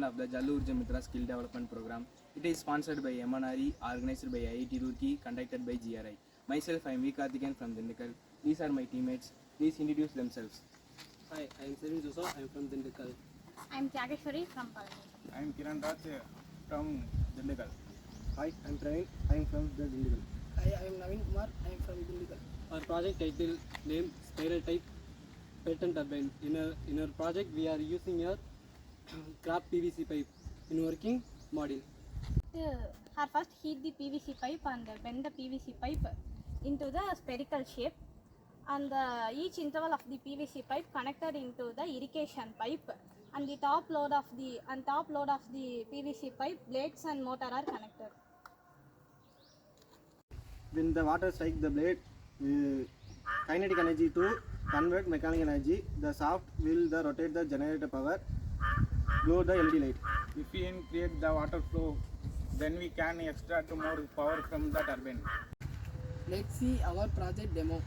of the Jallu Urja Mitra Skill Development Program. It is sponsored by MNRE, organized by IIT Roorkee, conducted by GRI. Myself, I am V. Karthikeyan from Dindikal. These are my teammates. Please introduce themselves. Hi, I am Serin Joseph. I am from Dindikal. I am Tyageshwari from Palani. I am Kiran Raj from Dindikal. Hi, I am Praveen. I am from the Dindikal. Hi, I am Naveen Kumar. I am from Dindikal. Our project title name Spiral Type Pattern Turbine. In our project, we are using a craft PVC pipe in working model. Her first heat the PVC pipe and bend the PVC pipe into the spherical shape, and each interval of the PVC pipe connected into the irrigation pipe, and the top load of the PVC pipe blades and motor are connected. When the water strikes the blade, kinetic energy to convert mechanical energy, the shaft will rotate the generator power, blow the LED light. If we create the water flow, then we can extract more power from the turbine. Let's see our project demo.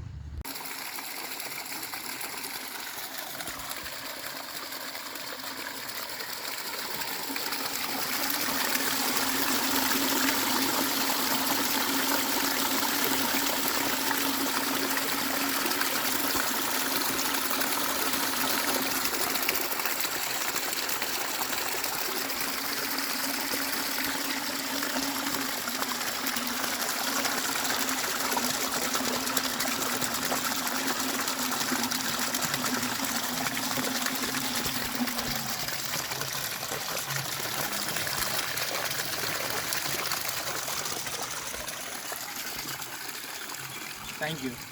Thank you.